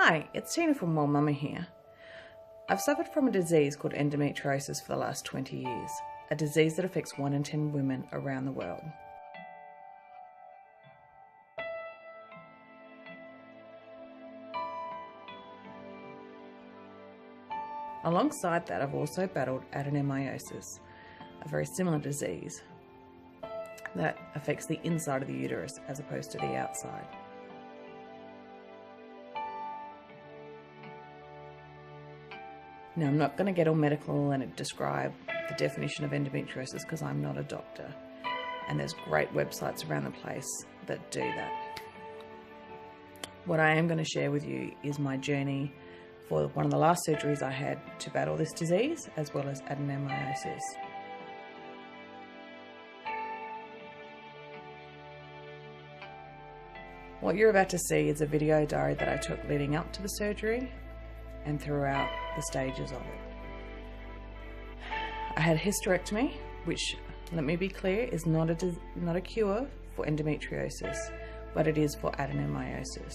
Hi, it's Teena from Whoa Mumma here. I've suffered from a disease called endometriosis for the last 20 years, a disease that affects 1 in 10 women around the world. Alongside that, I've also battled adenomyosis, a very similar disease that affects the inside of the uterus as opposed to the outside. Now, I'm not going to get all medical and describe the definition of endometriosis because I'm not a doctor, and there's great websites around the place that do that. What I am going to share with you is my journey for one of the last surgeries I had to battle this disease, as well as adenomyosis. What you're about to see is a video diary that I took leading up to the surgery and throughout the stages of it. I had hysterectomy, which, let me be clear, is not a cure for endometriosis, but it is for adenomyosis.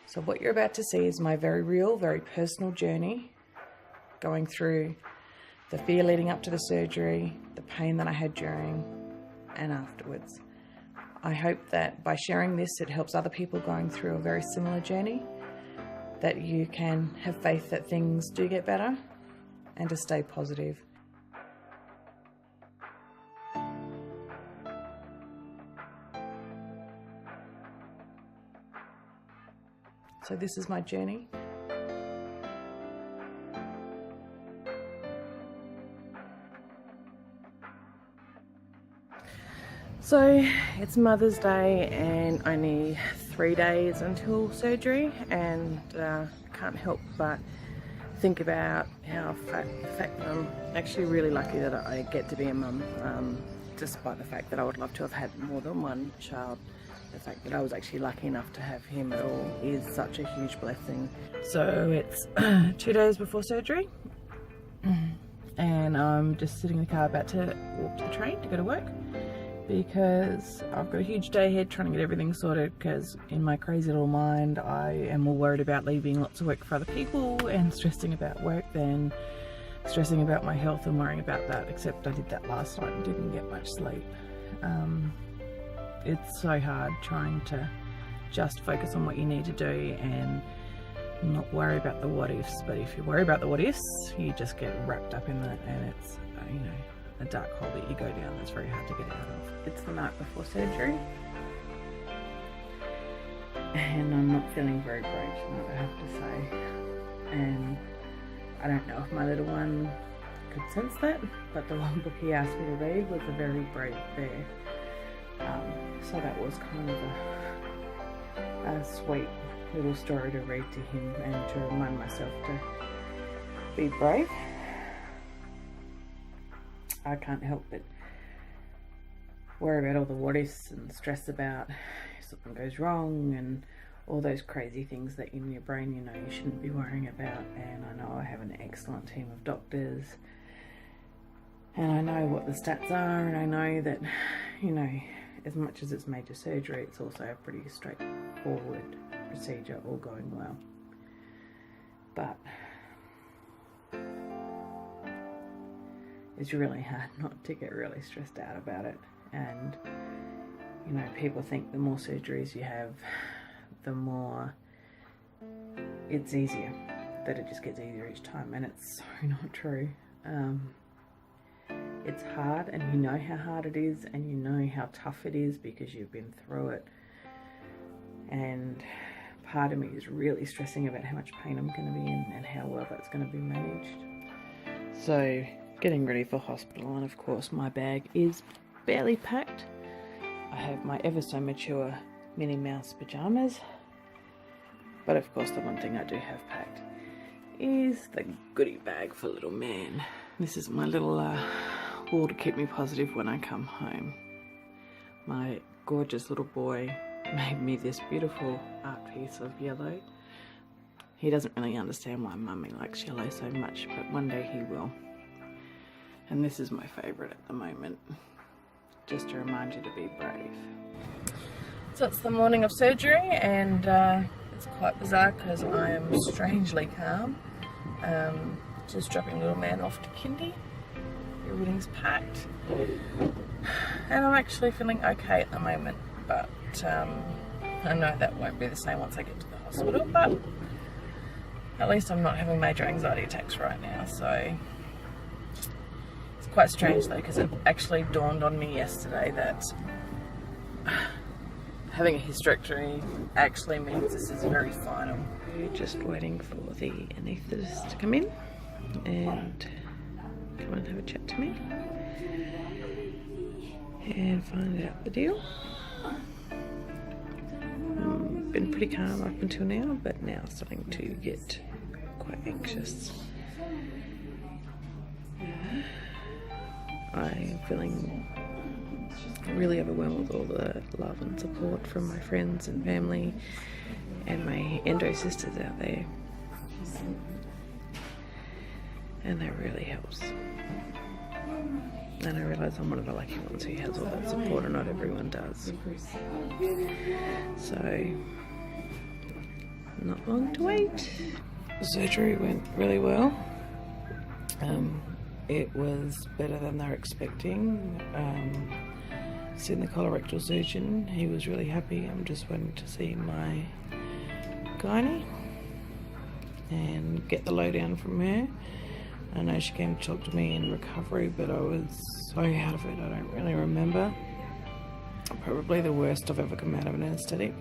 So what you're about to see is my very real, very personal journey, going through the fear leading up to the surgery, the pain that I had during and afterwards. I hope that by sharing this, it helps other people going through a very similar journey, that you can have faith that things do get better and to stay positive. So this is my journey. So it's Mother's Day and only 3 days until surgery, and can't help but think about how the fact that I'm actually really lucky that I get to be a mum, despite the fact that I would love to have had more than one child. The fact that I was actually lucky enough to have him at all is such a huge blessing. So it's 2 days before surgery, and I'm just sitting in the car about to walk to the train to go to work, because I've got a huge day ahead trying to get everything sorted, because in my crazy little mind I am more worried about leaving lots of work for other people and stressing about work than stressing about my health and worrying about that, except I did that last night and didn't get much sleep. It's so hard trying to just focus on what you need to do and not worry about the what ifs, but if you worry about the what ifs, you just get wrapped up in that, and it's, you know, a dark hole that you go down that's very hard to get out of. It's the night before surgery, and I'm not feeling very brave tonight, I have to say. And I don't know if my little one could sense that, but the long book he asked me to read was A Very Brave Bear. So that was kind of a sweet little story to read to him and to remind myself to be brave. I can't help but worry about all the what ifs and stress about if something goes wrong and all those crazy things that in your brain you know you shouldn't be worrying about. And I know I have an excellent team of doctors, and I know what the stats are, and I know that, you know, as much as it's major surgery, it's also a pretty straightforward procedure, all going well. But it's really hard not to get really stressed out about it. And, you know, people think the more surgeries you have, the more it's easier, that it just gets easier each time, and it's so not true. It's hard, and you know how hard it is, and you know how tough it is because you've been through it. And part of me is really stressing about how much pain I'm going to be in and how well that's going to be managed. So getting ready for hospital, and of course my bag is barely packed. I have my ever so mature Minnie Mouse pajamas, but of course the one thing I do have packed is the goodie bag for little man. This is my little wall to keep me positive when I come home. My gorgeous little boy made me this beautiful art piece of yellow. He doesn't really understand why Mummy likes yellow so much, but one day he will. And this is my favourite at the moment, just to remind you to be brave. So it's the morning of surgery, and it's quite bizarre because I am strangely calm. Just dropping little man off to kindy. Everything's packed. And I'm actually feeling okay at the moment, but I know that won't be the same once I get to the hospital, but at least I'm not having major anxiety attacks right now, so it's quite strange though, because it actually dawned on me yesterday that having a hysterectomy actually means this is very final. We're just waiting for the anaesthetist to come in and come and have a chat to me and find out the deal. Been pretty calm up until now, but now starting to get quite anxious. I'm feeling really overwhelmed with all the love and support from my friends and family and my endo sisters out there, and that really helps. And I realise I'm one of the lucky ones who has all that support, and not everyone does. So, not long to wait. The surgery went really well. It was better than they were expecting. Seen the colorectal surgeon, he was really happy. I'm just waiting to see my gynae and get the lowdown from her. I know she came to talk to me in recovery, but I was so out of it, I don't really remember. Probably the worst I've ever come out of an anaesthetic.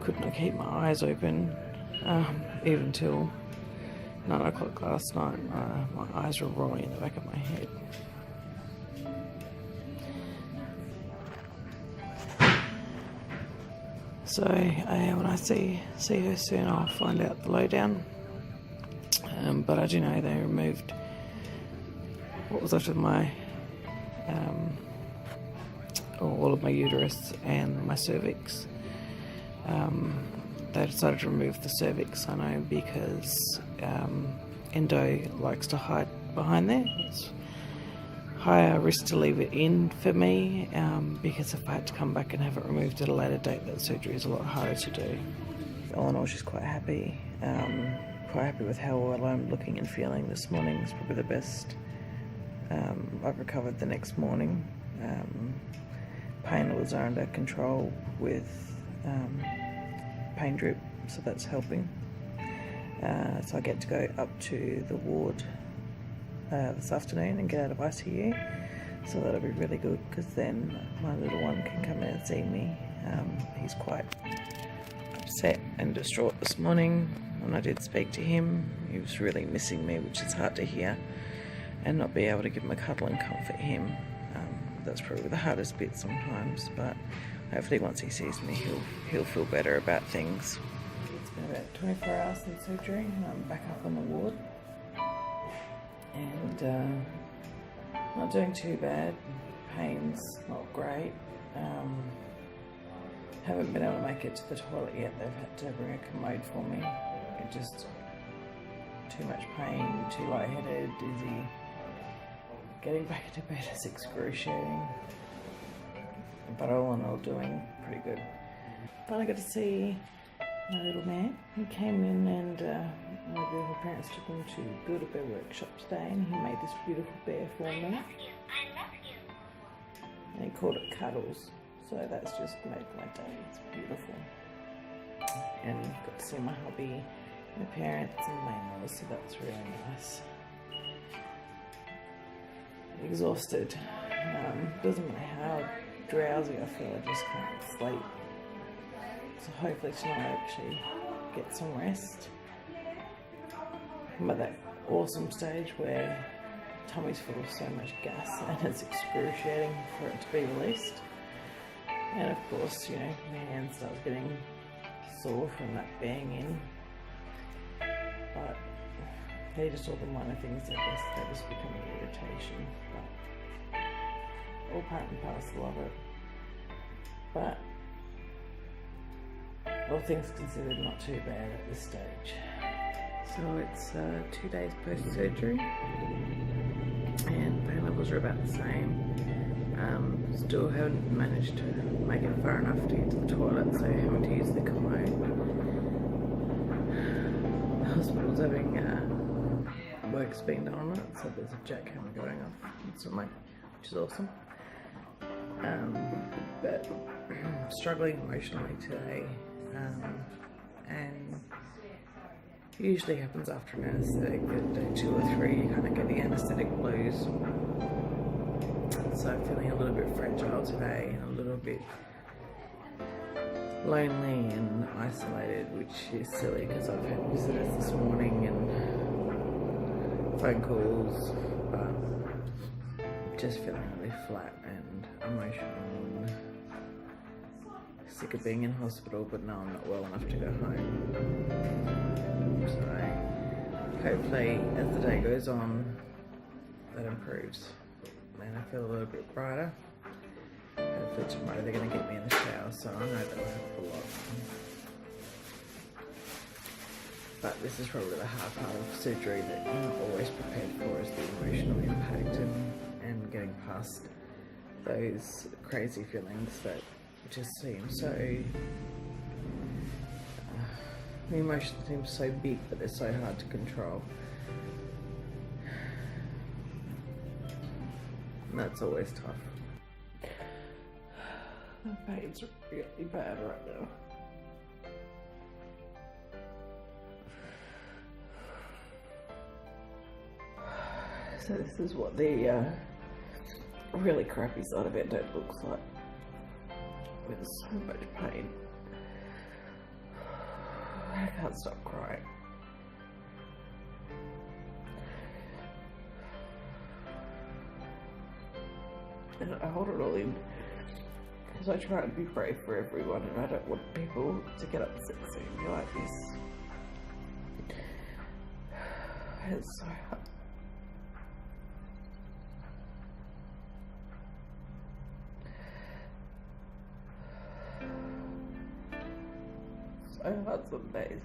Couldn't keep my eyes open, even till 9 o'clock last night. My eyes were rolling in the back of my head. So when I see her soon, I'll find out the lowdown. But I do know they removed what was left of my all of my uterus and my cervix. They decided to remove the cervix, I know, because endo likes to hide behind there. It's higher risk to leave it in for me, because if I had to come back and have it removed at a later date, that surgery is a lot harder to do. All in all, she's quite happy. Quite happy with how well I'm looking and feeling this morning. It's probably the best I've recovered the next morning. Pain levels are under control with pain drip, so that's helping. So I get to go up to the ward this afternoon and get out of ICU, so that'll be really good, because then my little one can come in and see me. He's quite upset and distraught this morning. When I did speak to him, he was really missing me, which is hard to hear, and not be able to give him a cuddle and comfort him. That's probably the hardest bit sometimes, but hopefully once he sees me, he'll feel better about things. It's been about 24 hours since surgery, and I'm back up on the ward, and not doing too bad. Pain's not great. Haven't been able to make it to the toilet yet. They've had to bring a commode for me. It just too much pain, too lightheaded, dizzy. Getting back into bed is excruciating, but all in all, doing pretty good. Finally got to see my little man. He came in, and my beautiful parents took him to Build a Bear workshop today, and he made this beautiful bear for me. I love you. And he called it Cuddles, so that's just made my day. It's beautiful. And got to see my hubby, my parents, and my in-laws, so that's really nice. Exhausted. Doesn't matter how drowsy I feel, I just can't sleep. So hopefully tonight I actually get some rest. I'm at that awesome stage where tummy's full of so much gas and it's excruciating for it to be released. And of course, you know, my hand starts getting sore from that bang in. But they're just all the minor things, I guess, that just become an irritation. But all part and parcel of it. But all things considered, not too bad at this stage. So it's 2 days post-surgery, and levels are about the same. Still haven't managed to make it far enough to get to the toilet, so having to use the commode. The hospital's having work's being done on it, so there's a jackhammer going off instantly, which is awesome. But I'm struggling emotionally today, and it usually happens after an anaesthetic. At day 2 or 3 you kind of get the anaesthetic blues. So I'm feeling a little bit fragile today, and a little bit lonely and isolated, which is silly because I've had visitors this morning and phone calls, but just feeling really flat and emotional and sick of being in hospital, but no, I'm not well enough to go home. So hopefully as the day goes on that improves and I feel a little bit brighter. Hopefully tomorrow they're going to get me in the shower, so I know that will help a lot. But this is probably the hard part of surgery that you're not always prepared for, is the emotional impact and getting past those crazy feelings that just seem so... the emotions seem so big, but they're so hard to control. And that's always tough. The pain's really bad right now. So this is what the really crappy side of Endo looks like, with so much pain. I can't stop crying. And I hold it all in because I try and be brave for everyone, and I don't want people to get upset seeing me like this. It's so hard. So hard some days.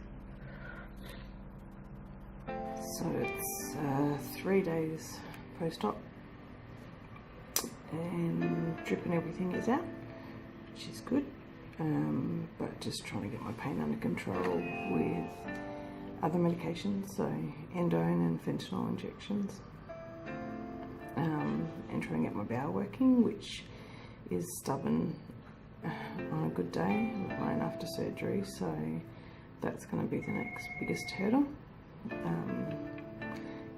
So it's 3 days post-op, and drip and everything is out, which is good, but just trying to get my pain under control with other medications, so endone and fentanyl injections, and trying to get my bowel working, which is stubborn on a good day, let alone after surgery, so that's going to be the next biggest hurdle,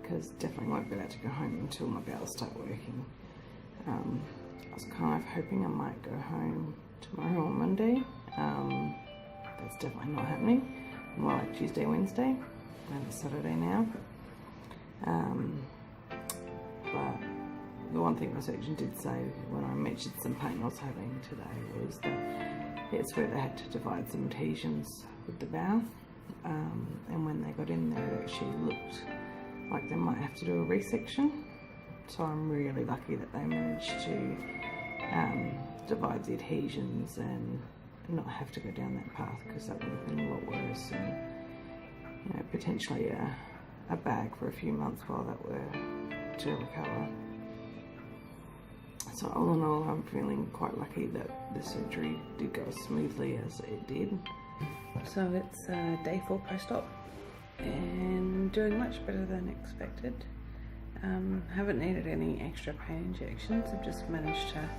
because definitely won't be allowed to go home until my bowels start working. I was kind of hoping I might go home tomorrow or Monday. That's definitely not happening. More like Tuesday, Wednesday, and it's Saturday now. But the one thing my surgeon did say when I mentioned some pain I was having today was that it's where they had to divide some adhesions with the bowel, and when they got in there it actually looked like they might have to do a resection. So I'm really lucky that they managed to divide the adhesions and not have to go down that path, because that would have been a lot worse, and you know, potentially a bag for a few months while that were to recover. So all in all, I'm feeling quite lucky that the surgery did go as smoothly as it did. So it's day 4 post-op, and doing much better than expected. Haven't needed any extra pain injections. I've just managed to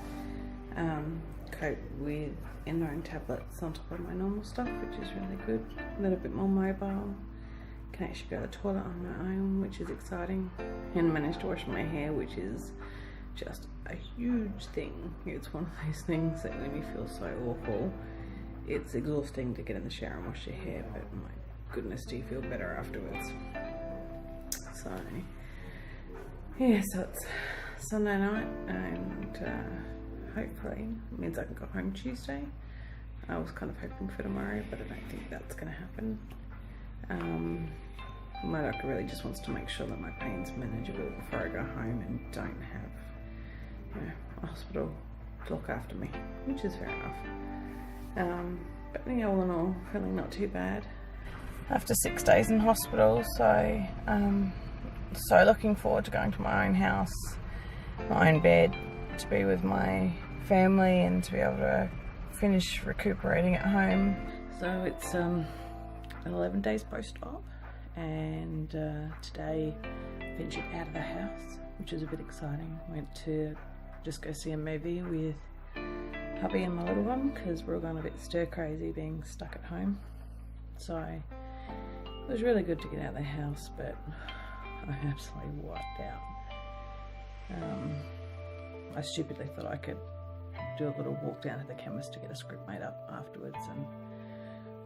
cope with endone tablets on top of my normal stuff, which is really good. A little bit more mobile. Can actually go to the toilet on my own, which is exciting. And managed to wash my hair, which is just a huge thing. It's one of those things that when you feel so awful, it's exhausting to get in the shower and wash your hair, but my goodness, do you feel better afterwards. So yeah, so it's Sunday night, and hopefully it means I can go home Tuesday. I was kind of hoping for tomorrow, but I don't think that's going to happen. My doctor really just wants to make sure that my pain's manageable before I go home and don't have, you know, a hospital to look after me, which is fair enough. But yeah, all in all, feeling not too bad after 6 days in hospital, so looking forward to going to my own house my own bed to be with my family and to be able to finish recuperating at home. So it's 11 days post-op, and today ventured out of the house, which is a bit exciting. Went to just go see a movie with hubby and my little one because we're all going a bit stir crazy being stuck at home. So it was really good to get out of the house, but I'm absolutely wiped out. I stupidly thought I could do a little walk down to the chemist to get a script made up afterwards, and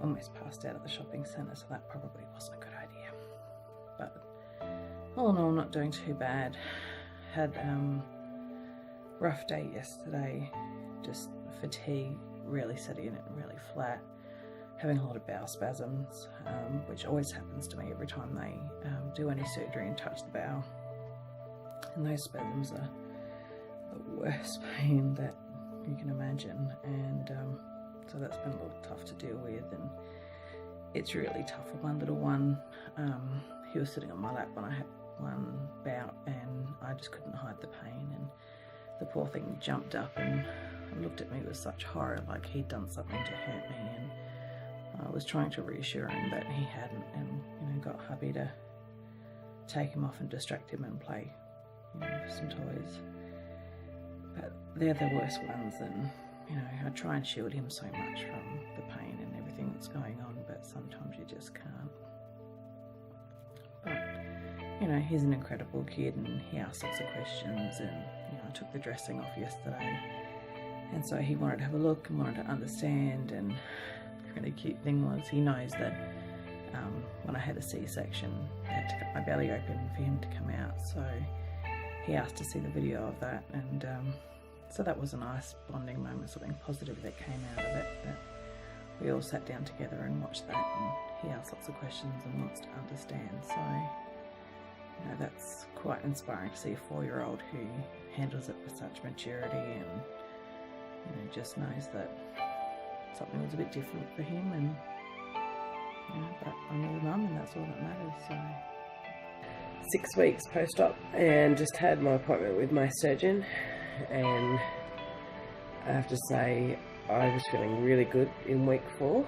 almost passed out at the shopping centre, so that probably wasn't a good idea. But all in all, not doing too bad. Had rough day yesterday, just fatigue really setting in and really flat, having a lot of bowel spasms, which always happens to me every time they do any surgery and touch the bowel. And those spasms are the worst pain that you can imagine, and so that's been a little tough to deal with, and it's really tough with my little one. He was sitting on my lap when I had one bout, and I just couldn't hide the pain, and the poor thing jumped up and looked at me with such horror, like he'd done something to hurt me, and I was trying to reassure him that he hadn't, and got hubby to take him off and distract him and play some toys. But they're the worst ones, and I try and shield him so much from the pain and everything that's going on, but sometimes you just can't. But he's an incredible kid, and he asks lots of questions, and I took the dressing off yesterday, and so he wanted to have a look and wanted to understand. And the really cute thing was, he knows that when I had a C-section, I had to cut my belly open for him to come out, so he asked to see the video of that, and so that was a nice bonding moment, something positive that came out of it, that we all sat down together and watched that, and he asked lots of questions and wants to understand. So that's quite inspiring to see a 4-year-old who handles it with such maturity, and just knows that something was a bit different for him, and but I'm a mum, and that's all that matters. So 6 weeks post-op, and just had my appointment with my surgeon, and I have to say I was feeling really good in week 4.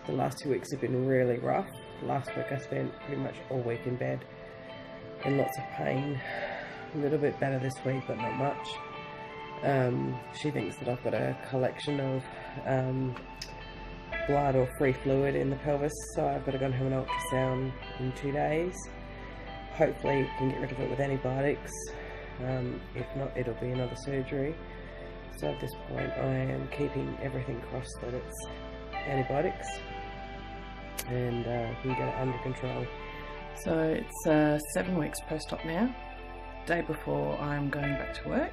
The last 2 weeks have been really rough. Last week I spent pretty much all week in bed in lots of pain. A little bit better this week, but not much. She thinks that I've got a collection of blood or free fluid in the pelvis, so I've got to go and have an ultrasound in 2 days. Hopefully we can get rid of it with antibiotics. If not, it'll be another surgery. So at this point I am keeping everything crossed that it's antibiotics, and we can get it under control. So it's 7 weeks post-op now. Day before I'm going back to work.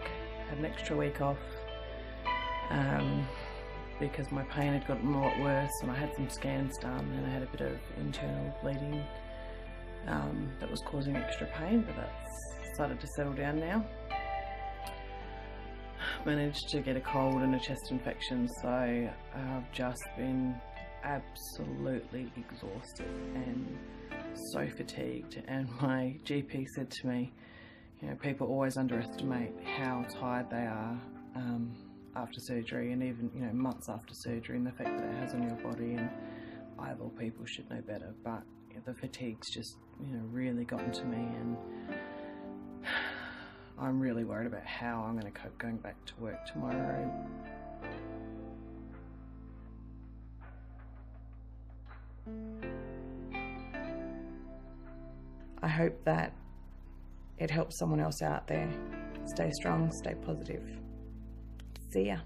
Had an extra week off because my pain had gotten a lot worse, and I had some scans done, and I had a bit of internal bleeding that was causing extra pain, but that's started to settle down now. Managed to get a cold and a chest infection, so I've just been absolutely exhausted and so fatigued, and my GP said to me, people always underestimate how tired they are after surgery, and even months after surgery, and the effect that it has on your body, and I of all people should know better, but the fatigue's just really gotten to me, and I'm really worried about how I'm going to cope going back to work tomorrow. I hope that it helps someone else out there. Stay strong, stay positive. See ya.